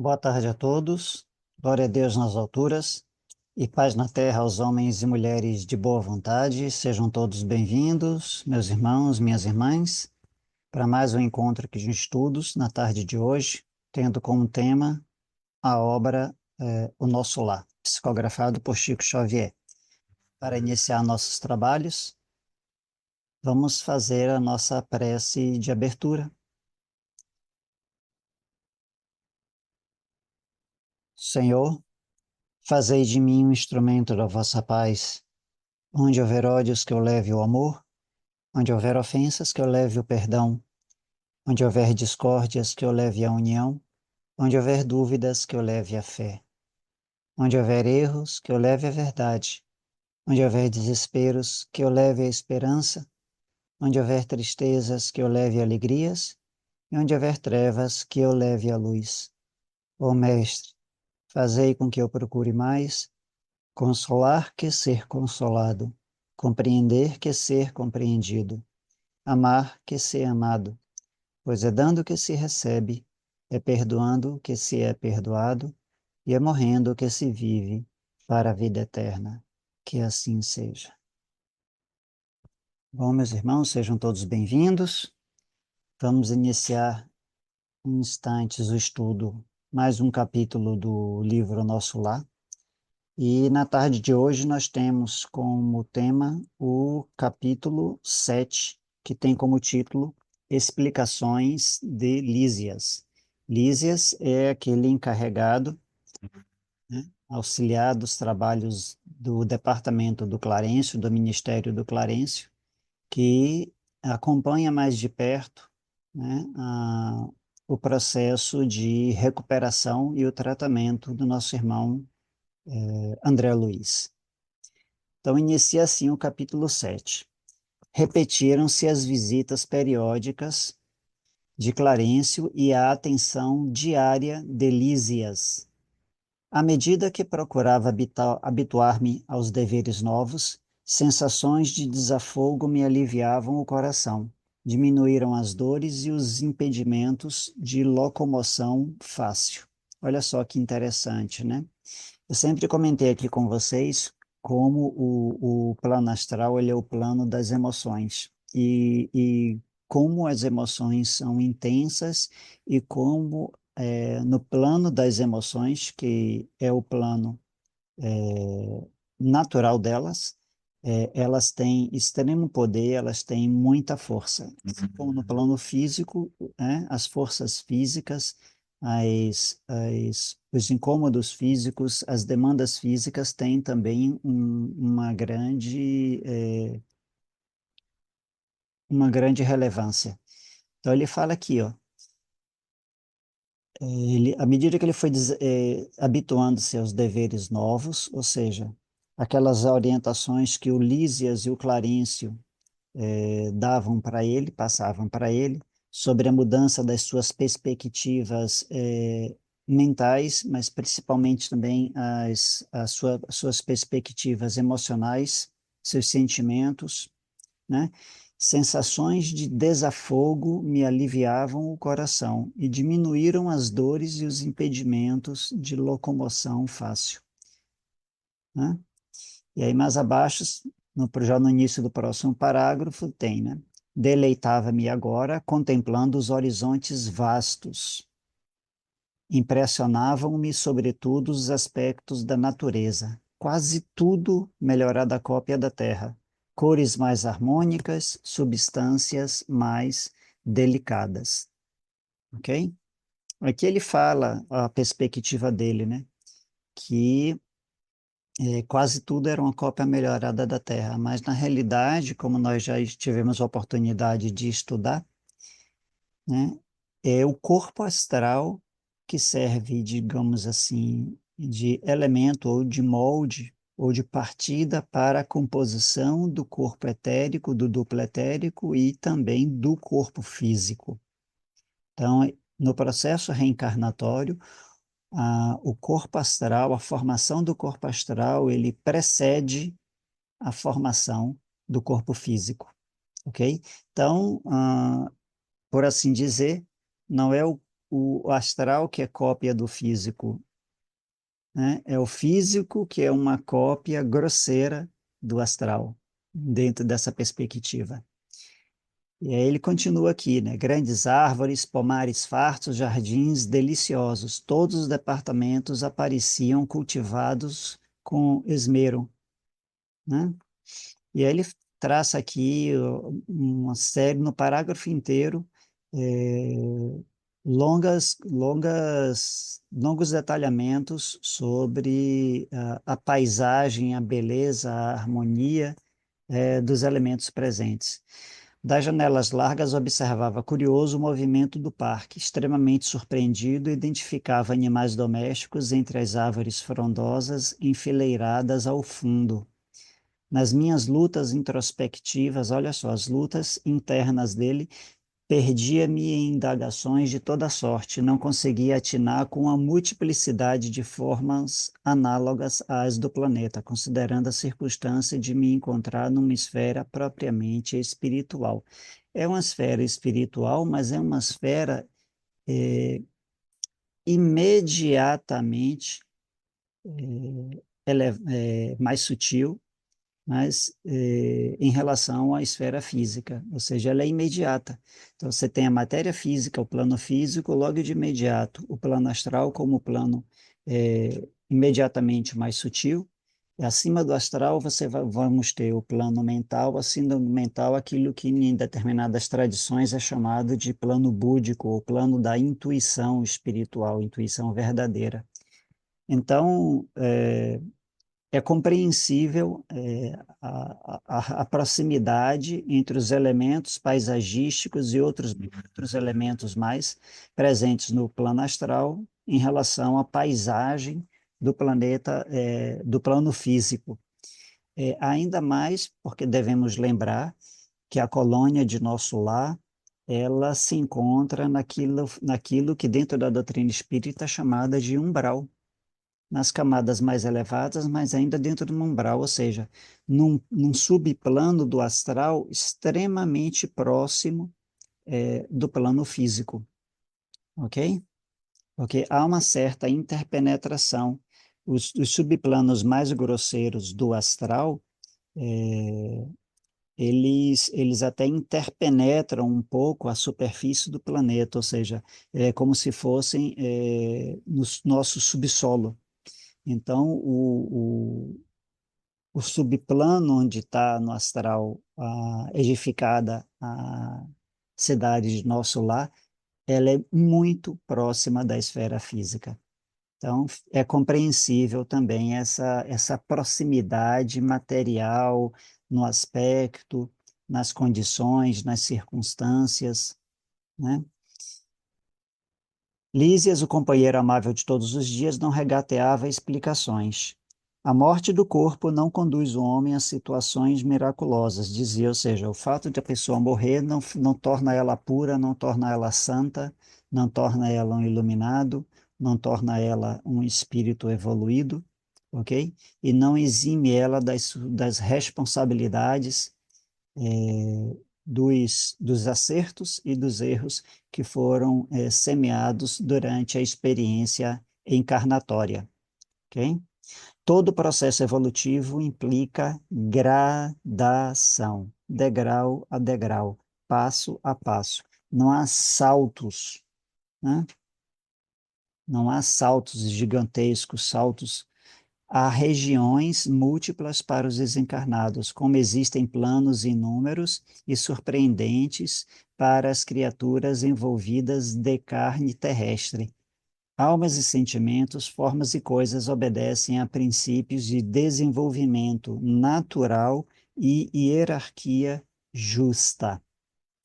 Boa tarde a todos, glória a Deus nas alturas e paz na terra aos homens e mulheres de boa vontade. Sejam todos bem-vindos, meus irmãos, minhas irmãs, para mais um encontro aqui de estudos na tarde de hoje, tendo como tema a obra O Nosso Lar, psicografado por Chico Xavier. Para iniciar nossos trabalhos, vamos fazer a nossa prece de abertura. Senhor, fazei de mim um instrumento da vossa paz. Onde houver ódios, que eu leve o amor. Onde houver ofensas, que eu leve o perdão. Onde houver discórdias, que eu leve a união. Onde houver dúvidas, que eu leve a fé. Onde houver erros, que eu leve a verdade. Onde houver desesperos, que eu leve a esperança. Onde houver tristezas, que eu leve alegrias. E onde houver trevas, que eu leve a luz. Ó Mestre, fazei com que eu procure mais consolar que ser consolado, compreender que ser compreendido, amar que ser amado, pois é dando que se recebe, é perdoando que se é perdoado, e é morrendo que se vive para a vida eterna. Que assim seja. Bom, meus irmãos, sejam todos bem-vindos. Vamos iniciar em instantes o estudo, mais um capítulo do livro Nosso Lar. E na tarde de hoje nós temos como tema o capítulo 7, que tem como título Explicações de Lísias. Lísias é aquele encarregado, né, auxiliar dos trabalhos do departamento do Clarencio, do Ministério do Clarencio, que acompanha mais de perto, né, o processo de recuperação e o tratamento do nosso irmão André Luiz. Então, inicia assim o capítulo 7. Repetiram-se as visitas periódicas de Clarencio e a atenção diária de Lísias. À medida que procurava habituar-me aos deveres novos, sensações de desafogo me aliviavam o coração. Diminuíram as dores e os impedimentos de locomoção fácil. Olha só que interessante, né? Eu sempre comentei aqui com vocês como o plano astral ele é o plano das emoções e como as emoções são intensas e como no plano das emoções, que é o plano natural delas, elas têm extremo poder, elas têm muita força. Como no plano físico, as forças físicas, os incômodos físicos, as demandas físicas têm também uma grande relevância. Então ele fala aqui, ó, à medida que ele foi habituando-se aos deveres novos, ou seja, aquelas orientações que o Lísias e o Clarencio davam para ele, passavam para ele, sobre a mudança das suas perspectivas mentais, mas principalmente também as suas perspectivas emocionais, seus sentimentos, né? Sensações de desafogo me aliviavam o coração e diminuíram as dores e os impedimentos de locomoção fácil, né? E aí mais abaixo, já no início do próximo parágrafo, tem, né? Deleitava-me agora contemplando os horizontes vastos. Impressionavam-me, sobretudo, os aspectos da natureza. Quase tudo melhorada a cópia da Terra. Cores mais harmônicas, substâncias mais delicadas. Ok? Aqui ele fala a perspectiva dele, né? Que quase tudo era uma cópia melhorada da Terra, mas na realidade, como nós já tivemos a oportunidade de estudar, né, é o corpo astral que serve, digamos assim, de elemento ou de molde ou de partida para a composição do corpo etérico, do duplo etérico e também do corpo físico. Então, no processo reencarnatório, o corpo astral, a formação do corpo astral, ele precede a formação do corpo físico, ok? Então, por assim dizer, não é o astral, que é cópia do físico, né? É o físico que é uma cópia grosseira do astral, dentro dessa perspectiva. E aí ele continua aqui, né? Grandes árvores, pomares fartos, jardins deliciosos. Todos os departamentos apareciam cultivados com esmero, né? E aí ele traça aqui uma série, no parágrafo inteiro, longos detalhamentos sobre a paisagem, a beleza, a harmonia, dos elementos presentes. Das janelas largas, observava curioso o movimento do parque. Extremamente surpreendido, identificava animais domésticos entre as árvores frondosas enfileiradas ao fundo. Nas minhas lutas introspectivas, olha só, as lutas internas dele, perdia-me em indagações de toda sorte, não conseguia atinar com a multiplicidade de formas análogas às do planeta, considerando a circunstância de me encontrar numa esfera propriamente espiritual. É uma esfera espiritual, mas é uma esfera imediatamente mais sutil, mas em relação à esfera física, ou seja, ela é imediata. Então, você tem a matéria física, o plano físico, logo de imediato, o plano astral como plano imediatamente mais sutil. E acima do astral, vamos ter o plano mental, acima do mental, aquilo que em determinadas tradições é chamado de plano búdico, ou plano da intuição espiritual, intuição verdadeira. Então, é compreensível a proximidade entre os elementos paisagísticos e outros elementos mais presentes no plano astral em relação à paisagem do planeta, do plano físico. Ainda mais porque devemos lembrar que a colônia de nosso lar, ela se encontra naquilo que dentro da doutrina espírita é chamada de umbral, nas camadas mais elevadas, mas ainda dentro do umbral, ou seja, num subplano do astral extremamente próximo do plano físico, ok? Porque há uma certa interpenetração. Os subplanos mais grosseiros do astral, eles até interpenetram um pouco a superfície do planeta, ou seja, é como se fossem no nosso subsolo. Então, o subplano onde está no astral edificada a cidade de nosso lar, ela é muito próxima da esfera física. Então, é compreensível também essa proximidade material no aspecto, nas condições, nas circunstâncias, né? Lísias, o companheiro amável de todos os dias, não regateava explicações. A morte do corpo não conduz o homem a situações miraculosas, dizia, ou seja, o fato de a pessoa morrer não torna ela pura, não torna ela santa, não torna ela um iluminado, não torna ela um espírito evoluído, ok? E não exime ela das responsabilidades dos acertos e dos erros que foram semeados durante a experiência encarnatória, ok? Todo processo evolutivo implica gradação, degrau a degrau, passo a passo. Não há saltos, né? Não há saltos gigantescos, saltos. Há regiões múltiplas para os desencarnados, como existem planos inúmeros e surpreendentes para as criaturas envolvidas de carne terrestre. Almas e sentimentos, formas e coisas obedecem a princípios de desenvolvimento natural e hierarquia justa.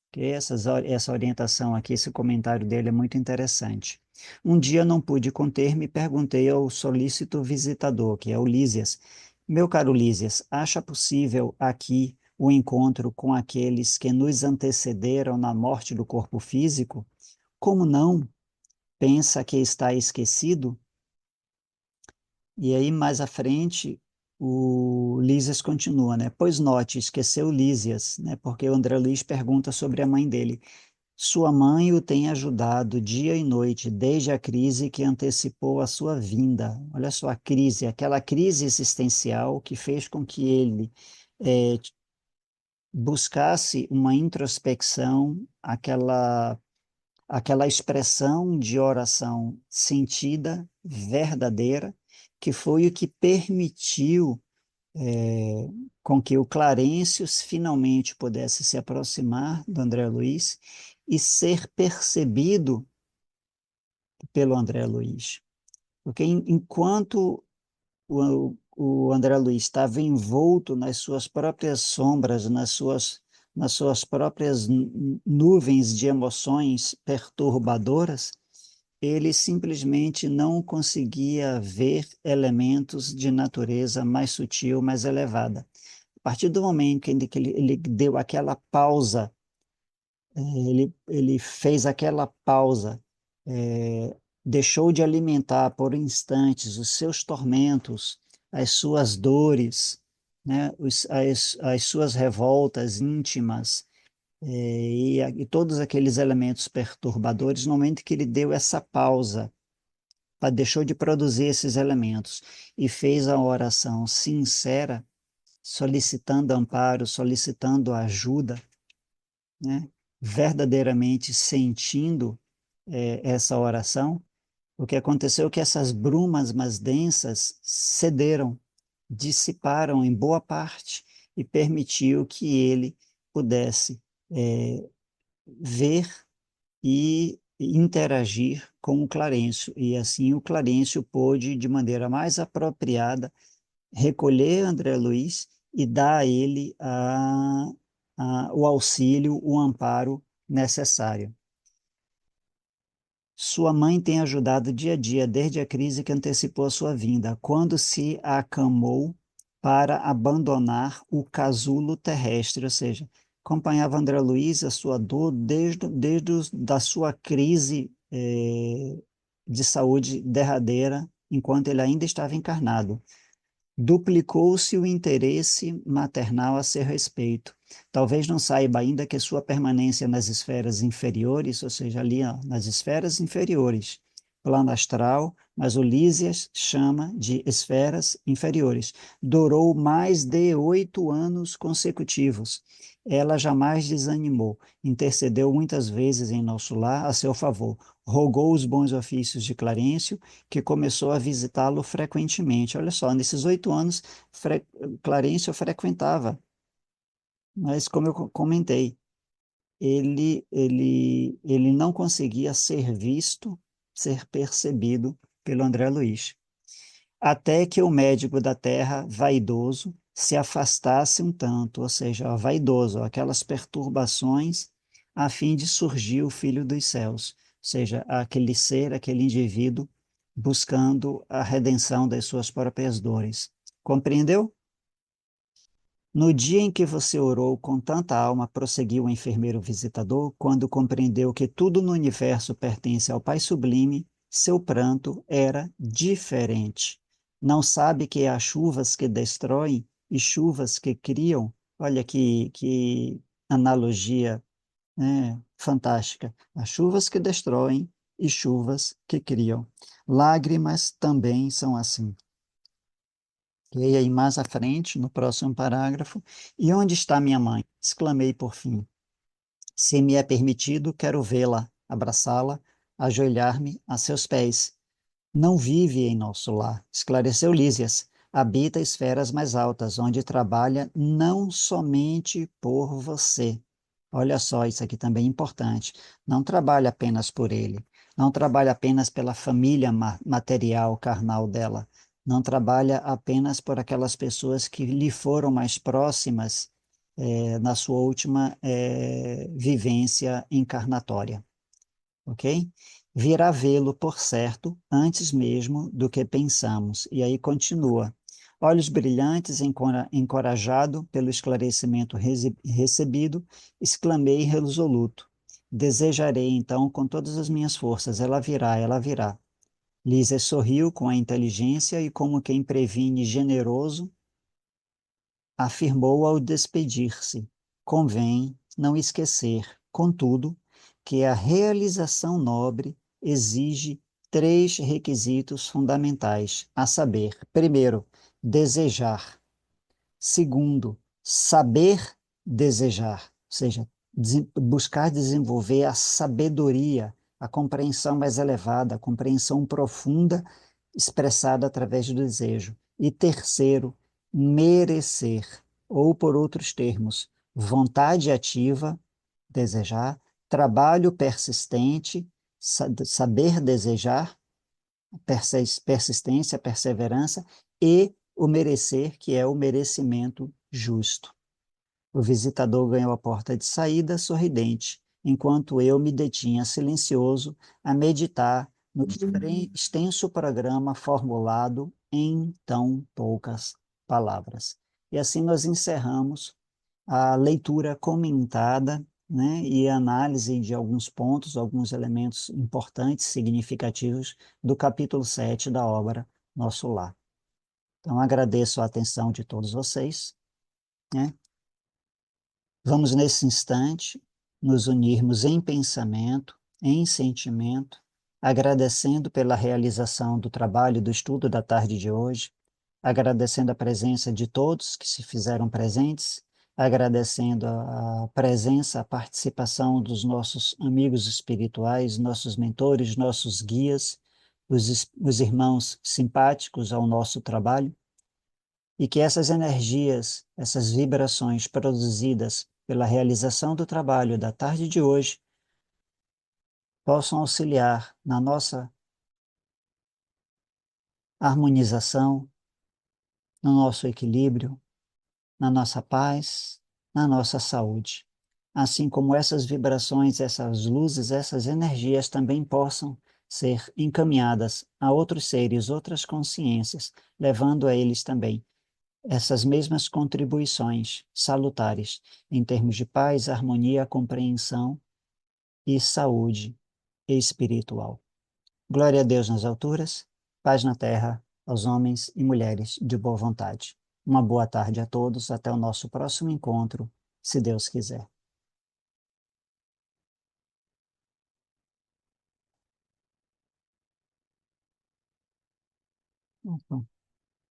Okay? Essa orientação aqui, esse comentário dele é muito interessante. Um dia não pude conter-me e perguntei ao solícito visitador, que é o Lísias: meu caro Lísias, acha possível aqui o encontro com aqueles que nos antecederam na morte do corpo físico? Como não? Pensa que está esquecido? E aí, mais à frente, o Lísias continua, né? Pois note, esqueceu Lísias, né? Porque o André Luiz pergunta sobre a mãe dele. Sua mãe o tem ajudado dia e noite desde a crise que antecipou a sua vinda. Olha só a crise, aquela crise existencial que fez com que ele buscasse uma introspecção, aquela expressão de oração sentida, verdadeira, que foi o que permitiu com que o Clarencio finalmente pudesse se aproximar do André Luiz e ser percebido pelo André Luiz. Porque enquanto o André Luiz estava envolto nas suas próprias sombras, nas suas próprias nuvens de emoções perturbadoras, ele simplesmente não conseguia ver elementos de natureza mais sutil, mais elevada. A partir do momento em que ele deu aquela pausa, ele fez aquela pausa, deixou de alimentar por instantes os seus tormentos, as suas dores, né, as suas revoltas íntimas, e todos aqueles elementos perturbadores, no momento que ele deu essa pausa, deixou de produzir esses elementos e fez a oração sincera, solicitando amparo, solicitando ajuda, né? Verdadeiramente sentindo essa oração, o que aconteceu é que essas brumas mais densas cederam, dissiparam em boa parte e permitiu que ele pudesse ver e interagir com o Clarencio. E assim o Clarencio pôde, de maneira mais apropriada, recolher André Luiz e dar a ele o auxílio, o amparo necessário. Sua mãe tem ajudado dia a dia desde a crise que antecipou a sua vinda, quando se acamou para abandonar o casulo terrestre, ou seja, acompanhava André Luiz a sua dor desde da sua crise de saúde derradeira, enquanto ele ainda estava encarnado. Duplicou-se o interesse maternal a seu respeito. Talvez não saiba ainda que sua permanência nas esferas inferiores, ou seja, ali ó, nas esferas inferiores, plano astral, mas o Lísias chama de esferas inferiores, durou mais de 8 anos consecutivos. Ela jamais desanimou, intercedeu muitas vezes em nosso lar a seu favor, rogou os bons ofícios de Clarencio, que começou a visitá-lo frequentemente. Olha só, nesses 8 anos, Clarencio frequentava, mas como eu comentei, ele não conseguia ser visto, ser percebido pelo André Luiz. Até que o médico da terra, vaidoso, se afastasse um tanto, ou seja, vaidoso, aquelas perturbações, a fim de surgir o Filho dos Céus, ou seja, aquele ser, aquele indivíduo, buscando a redenção das suas próprias dores. Compreendeu? No dia em que você orou com tanta alma, prosseguiu o enfermeiro visitador, quando compreendeu que tudo no universo pertence ao Pai Sublime, seu pranto era diferente. Não sabe que há chuvas que destroem e chuvas que criam? Olha que analogia, né, fantástica. Há chuvas que destroem e chuvas que criam. Lágrimas também são assim. E aí, mais à frente, no próximo parágrafo, e onde está minha mãe? Exclamei por fim. Se me é permitido, quero vê-la, abraçá-la, ajoelhar-me a seus pés. Não vive em nosso lar, esclareceu Lísias. Habita esferas mais altas, onde trabalha não somente por você. Olha só, isso aqui também é importante. Não trabalha apenas por ele, não trabalha apenas pela família material, carnal dela, não trabalha apenas por aquelas pessoas que lhe foram mais próximas na sua última vivência encarnatória, ok? Virá vê-lo, por certo, antes mesmo do que pensamos. E aí continua. Olhos brilhantes, encorajado pelo esclarecimento recebido, exclamei resoluto. Desejarei, então, com todas as minhas forças. Ela virá, ela virá. Lísia sorriu com a inteligência e, como quem previne generoso, afirmou ao despedir-se: convém não esquecer, contudo, que a realização nobre exige três requisitos fundamentais, a saber, primeiro, desejar. Segundo, saber desejar, ou seja, buscar desenvolver a sabedoria, a compreensão mais elevada, a compreensão profunda expressada através do desejo. E terceiro, merecer, ou por outros termos, vontade ativa, desejar, trabalho persistente, saber desejar, persistência, perseverança e o merecer, que é o merecimento justo. O visitador ganhou a porta de saída sorridente, enquanto eu me detinha silencioso a meditar no extenso programa formulado em tão poucas palavras. E assim nós encerramos a leitura comentada, né, e a análise de alguns pontos, alguns elementos importantes, significativos do capítulo 7 da obra Nosso Lar. Então, agradeço a atenção de todos vocês, né? Vamos, nesse instante, nos unirmos em pensamento, em sentimento, agradecendo pela realização do trabalho do estudo da tarde de hoje, agradecendo a presença de todos que se fizeram presentes, agradecendo a presença, a participação dos nossos amigos espirituais, nossos mentores, nossos guias, os irmãos simpáticos ao nosso trabalho, e que essas energias, essas vibrações produzidas pela realização do trabalho da tarde de hoje possam auxiliar na nossa harmonização, no nosso equilíbrio, na nossa paz, na nossa saúde. Assim como essas vibrações, essas luzes, essas energias também possam ser encaminhadas a outros seres, outras consciências, levando a eles também essas mesmas contribuições salutares em termos de paz, harmonia, compreensão e saúde espiritual. Glória a Deus nas alturas, paz na terra aos homens e mulheres de boa vontade. Uma boa tarde a todos, até o nosso próximo encontro, se Deus quiser. Então,